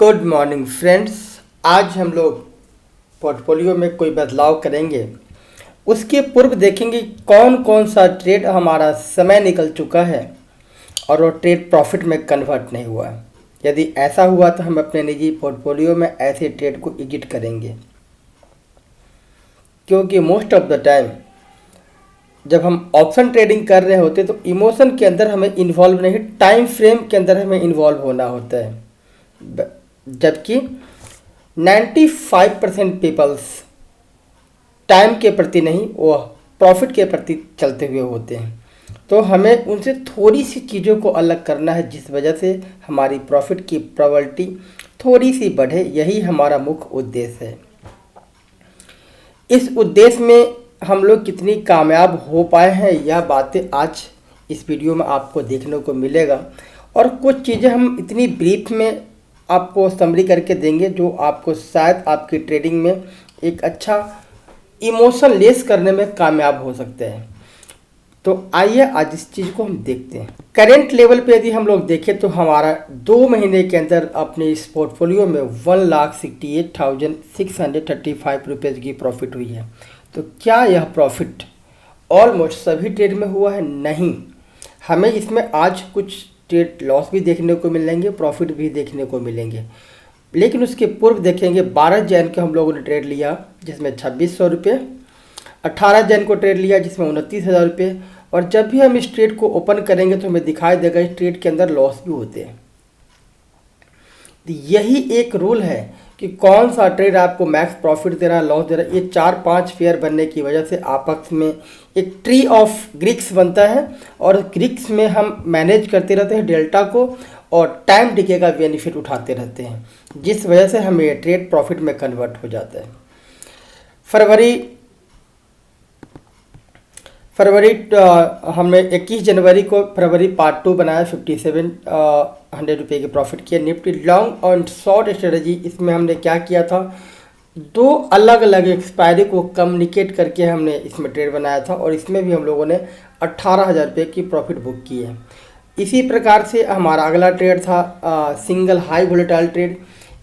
Good morning friends. आज हम लोग पोर्टफोलियो में कोई बदलाव करेंगे। उसके पूर्व देखेंगे कौन कौन सा ट्रेड हमारा समय निकल चुका है और वो ट्रेड प्रॉफिट में कन्वर्ट नहीं हुआ। यदि ऐसा हुआ तो हम अपने निजी पोर्टफोलियो में ऐसे ट्रेड को एग्जिट करेंगे, क्योंकि मोस्ट ऑफ द टाइम जब हम ऑप्शन ट्रेडिंग कर रहे होते तो इमोशन के अंदर हमें इन्वॉल्व नहीं, टाइम फ्रेम के अंदर हमें इन्वॉल्व होना होता है। जबकि 95% पीपल्स टाइम के प्रति नहीं, वो प्रॉफिट के प्रति चलते हुए होते हैं। तो हमें उनसे थोड़ी सी चीज़ों को अलग करना है, जिस वजह से हमारी प्रॉफिट की प्रोबेबिलिटी थोड़ी सी बढ़े। यही हमारा मुख्य उद्देश्य है। इस उद्देश्य में हम लोग कितनी कामयाब हो पाए हैं, यह बातें आज इस वीडियो में आपको देखने को मिलेगा। और कुछ चीज़ें हम इतनी ब्रीफ में आपको समरी करके देंगे जो आपको शायद आपकी ट्रेडिंग में एक अच्छा इमोशन लेस करने में कामयाब हो सकते हैं। तो आइए आज इस चीज़ को हम देखते हैं। करेंट लेवल पे यदि हम लोग देखें तो हमारा 2 महीने के अंदर अपने इस पोर्टफोलियो में 1,68,635 रुपीज़ की प्रॉफिट हुई है। तो क्या यह प्रॉफिट ऑलमोस्ट सभी ट्रेड में हुआ है? नहीं, हमें इसमें आज कुछ ट्रेड लॉस भी देखने को मिलेंगे, प्रॉफिट भी देखने को मिलेंगे। लेकिन उसके पूर्व देखेंगे 12 जैन के हम लोगों ने ट्रेड लिया जिसमें 2600 रुपये, 18 जैन को ट्रेड लिया जिसमें 29,000 रुपये। और जब भी हम इस ट्रेड को ओपन करेंगे तो हमें दिखाई देगा इस ट्रेड के अंदर लॉस भी होते हैं। तो यही एक रूल है कि कौन सा ट्रेड आपको मैक्स प्रॉफिट दे रहा है, लॉस दे रहा है। ये 4-5 पेयर बनने की वजह से आपस में एक ट्री ऑफ ग्रीक्स बनता है और ग्रीक्स में हम मैनेज करते रहते हैं डेल्टा को और टाइम डिके का बेनिफिट उठाते रहते हैं, जिस वजह से हमें ये ट्रेड प्रॉफिट में कन्वर्ट हो जाता है। हमने 21 जनवरी को फरवरी पार्ट 2 बनाया, 5700 रुपये की प्रॉफिट किया। निफ्टी लॉन्ग और शॉर्ट स्ट्रेटजी, इसमें हमने क्या किया था, 2 अलग अलग एक्सपायरी को कम्युनिकेट करके हमने इसमें ट्रेड बनाया था और इसमें भी हम लोगों ने 18,000 रुपये की प्रॉफिट बुक की है। इसी प्रकार से हमारा अगला ट्रेड था सिंगल हाई वोलेटाइल ट्रेड।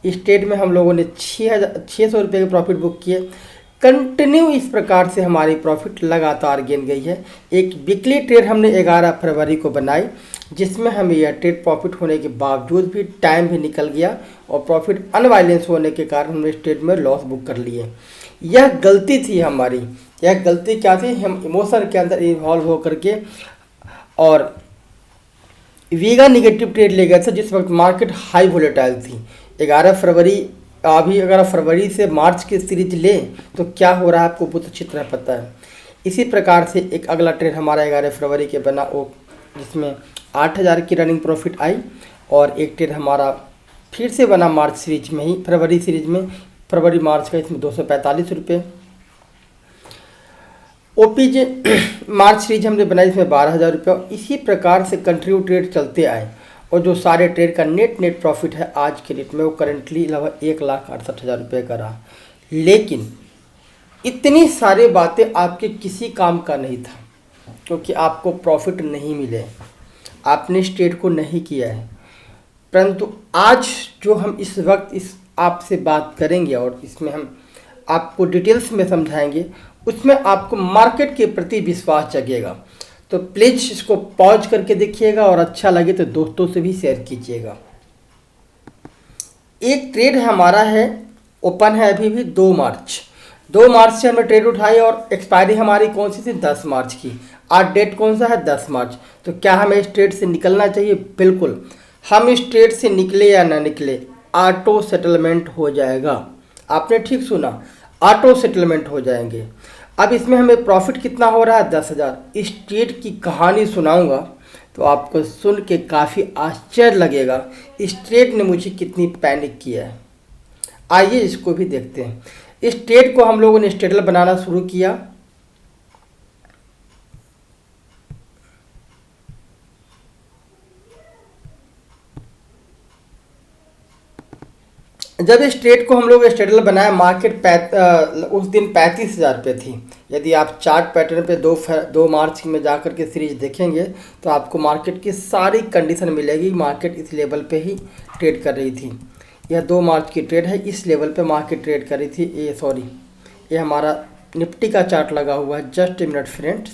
इस ट्रेड में हम लोगों ने 600 रुपये की प्रॉफिट बुक किए। कंटिन्यू इस प्रकार से हमारी प्रॉफिट लगातार गिन गई है। एक वीकली ट्रेड हमने 11 फरवरी को बनाई जिसमें हमें यह ट्रेड प्रॉफिट होने के बावजूद भी टाइम भी निकल गया और प्रॉफिट अनवाइलेंस होने के कारण हमने इस ट्रेड में लॉस बुक कर लिए। यह गलती थी हमारी। यह गलती क्या थी, हम इमोशन के अंदर इन्वॉल्व होकर के और वीगा निगेटिव ट्रेड ले गए थे जिस वक्त मार्केट हाई वोलेटाइल थी। 11 फरवरी, अभी अगर फरवरी से मार्च की सीरीज लें तो क्या हो रहा है आपको बहुत अच्छी तरह पता है। इसी प्रकार से एक अगला ट्रेड हमारा 11 फरवरी के बना, वो जिसमें 8,000 की रनिंग प्रॉफिट आई। और एक ट्रेड हमारा फिर से बना मार्च सीरीज में ही, फरवरी सीरीज में, फरवरी मार्च का, इसमें 245 रुपये। ओपीजे मार्च सीरीज हमने बनाई, इसमें 12,000 रुपये। और इसी प्रकार से कंटिन्यू ट्रेड चलते आए और जो सारे ट्रेड का नेट प्रॉफिट है आज के डेट में वो करेंटली लगभग 1,68,000 रुपये का रहा। लेकिन इतनी सारी बातें आपके किसी काम का नहीं था, क्योंकि आपको प्रॉफिट नहीं मिले, आपने इस ट्रेड को नहीं किया है। परंतु आज जो हम इस वक्त इस आपसे बात करेंगे और इसमें हम आपको डिटेल्स में समझाएंगे, उसमें आपको मार्केट के प्रति विश्वास जगेगा। तो प्लीज़ इसको पॉज करके देखिएगा और अच्छा लगे तो दोस्तों से भी शेयर कीजिएगा। एक ट्रेड हमारा है, ओपन है अभी भी 2 मार्च। 2 मार्च से हमने ट्रेड उठाई और एक्सपायरी हमारी कौन सी थी, 10 मार्च की। आज डेट कौन सा है, 10 मार्च। तो क्या हमें इस ट्रेड से निकलना चाहिए? बिल्कुल। हम इस ट्रेड से निकले या ना निकले, ऑटो सेटलमेंट हो जाएगा। आपने ठीक सुना, ऑटो सेटलमेंट हो जाएंगे। अब इसमें हमें प्रॉफिट कितना हो रहा है, 10,000। इस ट्रेड की कहानी सुनाऊंगा तो आपको सुन के काफ़ी आश्चर्य लगेगा इस ट्रेड ने मुझे कितनी पैनिक किया है। आइए इसको भी देखते हैं। इस ट्रेड को हम लोगों ने स्टेटल बनाना शुरू किया। जब इस ट्रेड को हम लोग स्टेटल बनाया, मार्केट उस दिन 35,000 रुपये थी। यदि आप चार्ट पैटर्न पे 2 मार्च में जाकर के सीरीज देखेंगे तो आपको मार्केट की सारी कंडीशन मिलेगी। मार्केट इस लेवल पे ही ट्रेड कर रही थी। यह 2 मार्च की ट्रेड है। इस लेवल पे मार्केट ट्रेड करी थी। ये हमारा निफ्टी का चार्ट लगा हुआ है। Just a minute friends.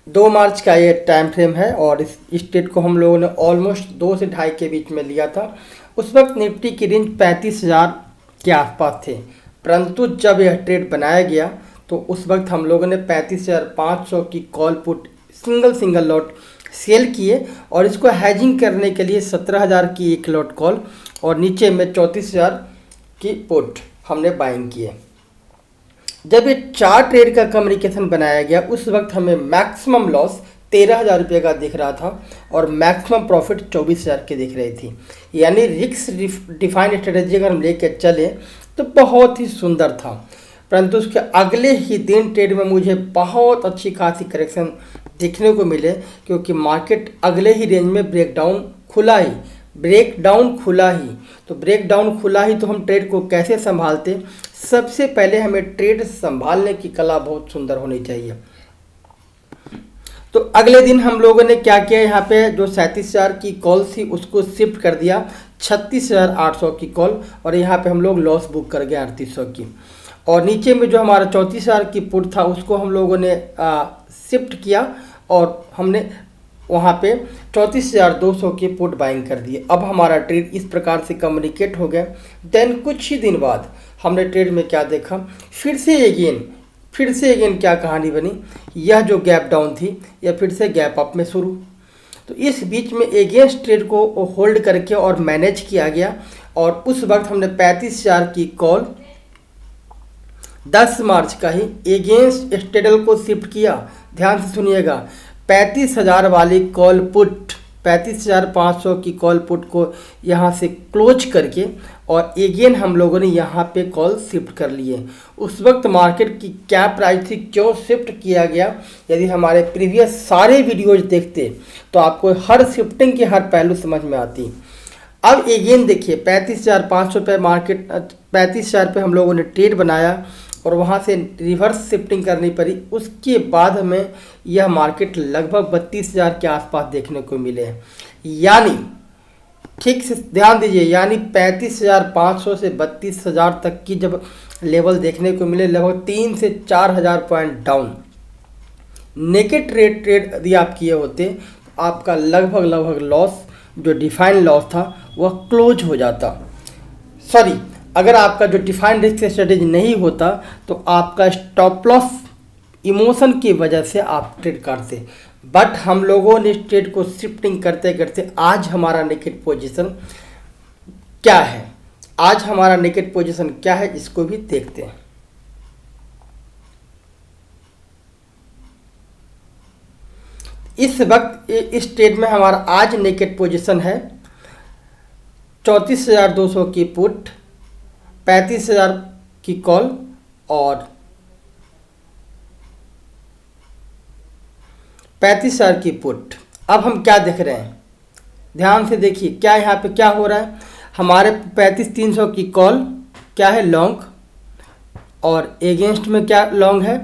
दो मार्च का ये टाइम फ्रेम है और इस ट्रेड को हम लोगों ने ऑलमोस्ट 2 से 2.5 के बीच में लिया था। उस वक्त निफ्टी की रेंज 35,000 के आसपास थे, परंतु जब यह ट्रेड बनाया गया तो उस वक्त हम लोगों ने 35,500 की call put single lot sell किए और इसको हैजिंग करने के लिए 17,000 की एक लॉट कॉल और नीचे में 34,000 की पुट हमने बाइंग किए। जब ये 4 ट्रेड का कम्युनिकेशन बनाया गया उस वक्त हमें मैक्सिमम लॉस 13,000 रुपये का दिख रहा था और मैक्सिमम प्रॉफिट 24,000 की दिख रही थी। यानी रिस्क डिफाइंड स्ट्रेटेजी अगर हम लेके चले तो बहुत ही सुंदर था, परंतु उसके अगले ही दिन ट्रेड में मुझे बहुत अच्छी खासी करेक्शन देखने को मिले, क्योंकि मार्केट अगले ही रेंज में ब्रेकडाउन खुला ही तो ब्रेकडाउन खुला ही तो हम ट्रेड को कैसे संभालते। सबसे पहले हमें ट्रेड संभालने की कला बहुत सुंदर होनी चाहिए। तो अगले दिन हम लोगों ने क्या किया, यहाँ पे जो 37,000 की कॉल थी उसको शिफ्ट कर दिया 36,800 की कॉल और यहाँ पे हम लोग लॉस बुक कर गए 3800 की। और नीचे में जो हमारा 34,000 की पुट था उसको हम लोगों ने शिफ्ट किया और हमने वहाँ पे 34,200 की पुट बाइंग कर दिए। अब हमारा ट्रेड इस प्रकार से कम्युनिकेट हो गया। देन कुछ ही दिन बाद हमने ट्रेड में क्या देखा, फिर से अगेन क्या कहानी बनी। यह जो गैप डाउन थी यह फिर से गैप अप में शुरू। तो इस बीच में अगेंस्ट ट्रेड को होल्ड करके और मैनेज किया गया और उस वक्त हमने 35,000 की कॉल 10 मार्च का ही अगेंस्ट स्टेडल को शिफ्ट किया। ध्यान से सुनिएगा, 35,000 वाली कॉल पुट 35,500 की कॉल पुट को यहाँ से क्लोज करके और अगेन हम लोगों ने यहाँ पे कॉल शिफ्ट कर लिए। उस वक्त मार्केट की क्या प्राइस थी, क्यों शिफ्ट किया गया, यदि हमारे प्रीवियस सारे वीडियोज देखते तो आपको हर शिफ्टिंग की हर पहलू समझ में आती। अब अगेन देखिए 35,500 पे मार्केट 35,000 पे हम लोगों ने ट्रेड बनाया और वहाँ से रिवर्स शिफ्टिंग करनी पड़ी। उसके बाद हमें यह मार्केट लगभग 32,000 के आसपास देखने को मिले हैं। यानी ठीक से ध्यान दीजिए, यानी 35,500 से 32,000 तक की जब लेवल देखने को मिले, लगभग 3 से 4,000 पॉइंट डाउन नेकेड ट्रेड यदि आप किए होते तो आपका लगभग लॉस जो डिफाइंड लॉस था वह क्लोज हो जाता। सॉरी, अगर आपका जो डिफाइंड रिस्क स्ट्रेटेजी नहीं होता तो आपका स्टॉप लॉस इमोशन की वजह से आप ट्रेड करते। बट हम लोगों ने ट्रेड को शिफ्टिंग करते करते आज हमारा नेकेड पोजीशन क्या है, इसको भी देखते हैं। इस वक्त इस ट्रेड में हमारा आज नेकेड पोजीशन है 34,200 की पुट, 35,000 की कॉल और 35,000 की पुट। अब हम क्या देख रहे हैं, ध्यान से देखिए क्या यहाँ पे क्या हो रहा है। हमारे 35,300 की कॉल क्या है, लॉन्ग, और एगेंस्ट में क्या लॉन्ग है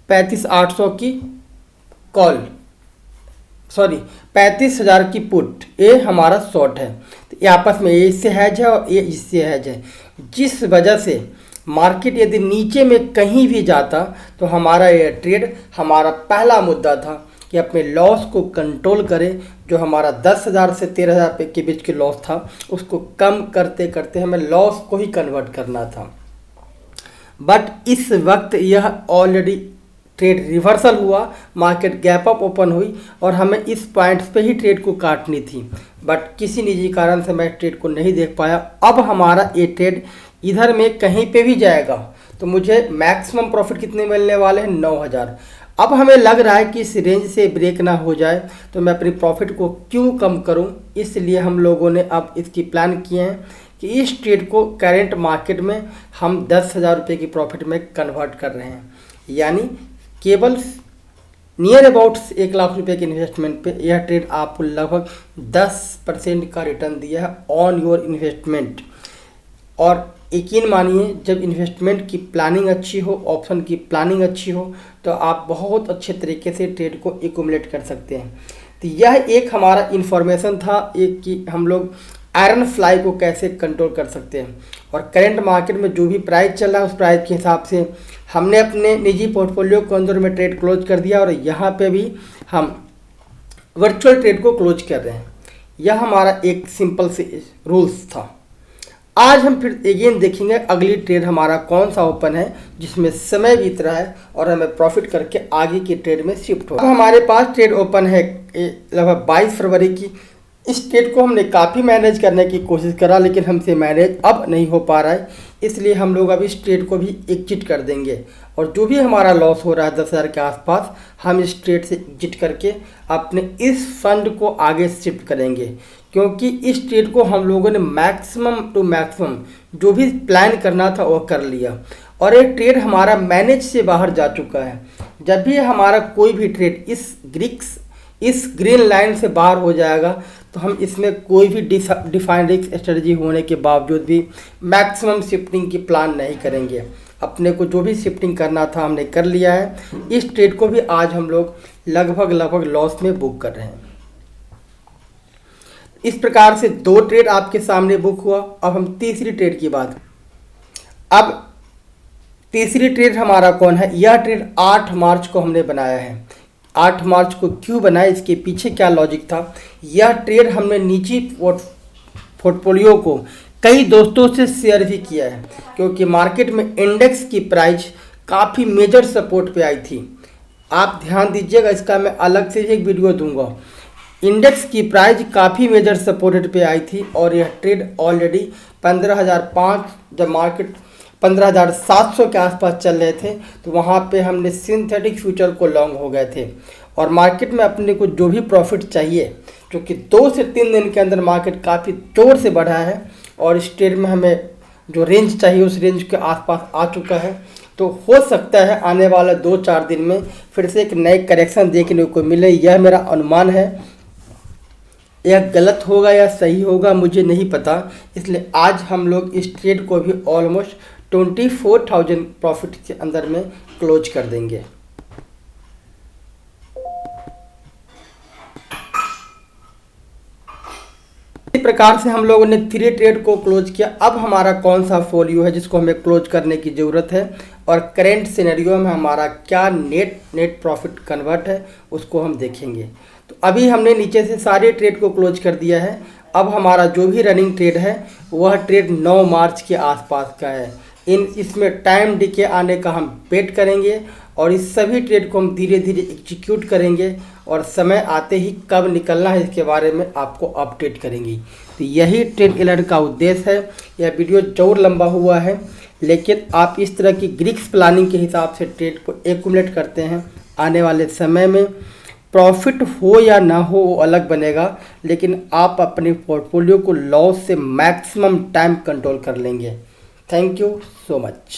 35,800 की कॉल, सॉरी 35,000 की पुट, ये हमारा शॉर्ट है। तो ये आपस में ये इससे हैज है और ये इससे हैज है, जिस वजह से मार्केट यदि नीचे में कहीं भी जाता तो हमारा ये ट्रेड, हमारा पहला मुद्दा था कि अपने लॉस को कंट्रोल करें। जो हमारा 10,000 से 13,000 के बीच के लॉस था उसको कम करते करते हमें लॉस को ही कन्वर्ट करना था। बट इस वक्त यह ऑलरेडी ट्रेड रिवर्सल हुआ, मार्केट गैप अप ओपन हुई और हमें इस पॉइंट्स पे ही ट्रेड को काटनी थी, बट किसी निजी कारण से मैं ट्रेड को नहीं देख पाया। अब हमारा ये ट्रेड इधर में कहीं पे भी जाएगा तो मुझे मैक्सिमम प्रॉफिट कितने मिलने वाले हैं, 9,000। अब हमें लग रहा है कि इस रेंज से ब्रेक ना हो जाए तो मैं अपनी प्रॉफिट को क्यों कम करूं, इसलिए हम लोगों ने अब इसकी प्लान किए हैं कि इस ट्रेड को करेंट मार्केट में हम 10,000 रुपये की प्रॉफिट में कन्वर्ट कर रहे हैं। यानी केवल नियर अबाउट 1 लाख रुपए के इन्वेस्टमेंट पे यह ट्रेड आपको लगभग 10% का रिटर्न दिया है ऑन योर इन्वेस्टमेंट। और यकीन मानिए जब इन्वेस्टमेंट की प्लानिंग अच्छी हो, ऑप्शन की प्लानिंग अच्छी हो, तो आप बहुत अच्छे तरीके से ट्रेड को एक्यूमुलेट कर सकते हैं। तो यह एक हमारा इन्फॉर्मेशन था एक कि हम लोग आयरन फ्लाई को कैसे कंट्रोल कर सकते हैं। और करंट मार्केट में जो भी प्राइस चल रहा है उस प्राइस के हिसाब से हमने अपने निजी पोर्टफोलियो को अंदर में ट्रेड क्लोज कर दिया और यहाँ पे भी हम वर्चुअल ट्रेड को क्लोज कर रहे हैं। यह हमारा एक सिंपल से रूल्स था। आज हम फिर अगेन देखेंगे अगली ट्रेड हमारा कौन सा ओपन है जिसमें समय बीत रहा है और हमें प्रॉफिट करके आगे की ट्रेड में शिफ्ट हो। अब हमारे पास ट्रेड ओपन है लगभग 22 फरवरी की। इस ट्रेड को हमने काफ़ी मैनेज करने की कोशिश करा लेकिन हमसे मैनेज अब नहीं हो पा रहा है, इसलिए हम लोग अब इस ट्रेड को भी एग्जिट कर देंगे। और जो भी हमारा लॉस हो रहा है 10,000 के आसपास, हम इस ट्रेड से एग्जिट करके अपने इस फंड को आगे शिफ्ट करेंगे, क्योंकि इस ट्रेड को हम लोगों ने मैक्सिमम टू मैक्सिमम जो भी प्लान करना था वो कर लिया और ये ट्रेड हमारा मैनेज से बाहर जा चुका है। जब भी हमारा कोई भी ट्रेड इस ग्रीन लाइन से बाहर हो जाएगा तो हम इसमें कोई भी डिफाइंड रिस्क स्ट्रेटजी होने के बावजूद भी मैक्सिमम शिफ्टिंग की प्लान नहीं करेंगे। अपने को जो भी शिफ्टिंग करना था हमने कर लिया है। इस ट्रेड को भी आज हम लोग लगभग लॉस में बुक कर रहे हैं। इस प्रकार से 2 ट्रेड आपके सामने बुक हुआ। अब हम तीसरी ट्रेड की बात। अब तीसरी ट्रेड हमारा कौन है? यह ट्रेड 8 मार्च को हमने बनाया है। 8 मार्च को क्यों बनाया, इसके पीछे क्या लॉजिक था? यह ट्रेड हमने निजी पोर्टफोलियो को कई दोस्तों से शेयर भी किया है, क्योंकि मार्केट में इंडेक्स की प्राइस काफ़ी मेजर सपोर्ट पे आई थी। आप ध्यान दीजिएगा, इसका मैं अलग से एक वीडियो दूंगा। इंडेक्स की प्राइस काफ़ी मेजर सपोर्टेड पे आई थी और यह ट्रेड ऑलरेडी 15,005 जब मार्केट 15,700 के आसपास चल रहे थे तो वहाँ पे हमने सिंथेटिक फ्यूचर को लॉन्ग हो गए थे। और मार्केट में अपने को जो भी प्रॉफिट चाहिए, क्योंकि 2 से 3 दिन के अंदर मार्केट काफ़ी जोर से बढ़ा है और इस ट्रेड में हमें जो रेंज चाहिए उस रेंज के आसपास आ चुका है। तो हो सकता है आने वाला 2-4 दिन में फिर से एक नए करेक्शन देखने को मिले, यह मेरा अनुमान है। यह गलत होगा या सही होगा मुझे नहीं पता, इसलिए आज हम लोग इस ट्रेड को भी ऑलमोस्ट 24,000 प्रॉफिट के अंदर में क्लोज कर देंगे। इस प्रकार से हम लोगों ने 3 ट्रेड को क्लोज किया। अब हमारा कौन सा फोलियो है जिसको हमें क्लोज करने की ज़रूरत है और करेंट सिनेरियो में हमारा क्या नेट प्रॉफिट कन्वर्ट है उसको हम देखेंगे। तो अभी हमने नीचे से सारे ट्रेड को क्लोज कर दिया है। अब हमारा जो भी रनिंग ट्रेड है वह ट्रेड 9 मार्च के आसपास का है। इसमें टाइम डिके आने का हम वेट करेंगे और इस सभी ट्रेड को हम धीरे धीरे एग्जीक्यूट करेंगे और समय आते ही कब निकलना है इसके बारे में आपको अपडेट करेंगे। तो यही ट्रेड अलर्ट का उद्देश्य है। यह वीडियो जरूर लंबा हुआ है, लेकिन आप इस तरह की रिस्क प्लानिंग के हिसाब से ट्रेड को एक्यूमुलेट करते हैं। आने वाले समय में प्रॉफिट हो या ना हो वो अलग बनेगा, लेकिन आप अपने पोर्टफोलियो को लॉस से मैक्सिमम टाइम कंट्रोल कर लेंगे। Thank you so much.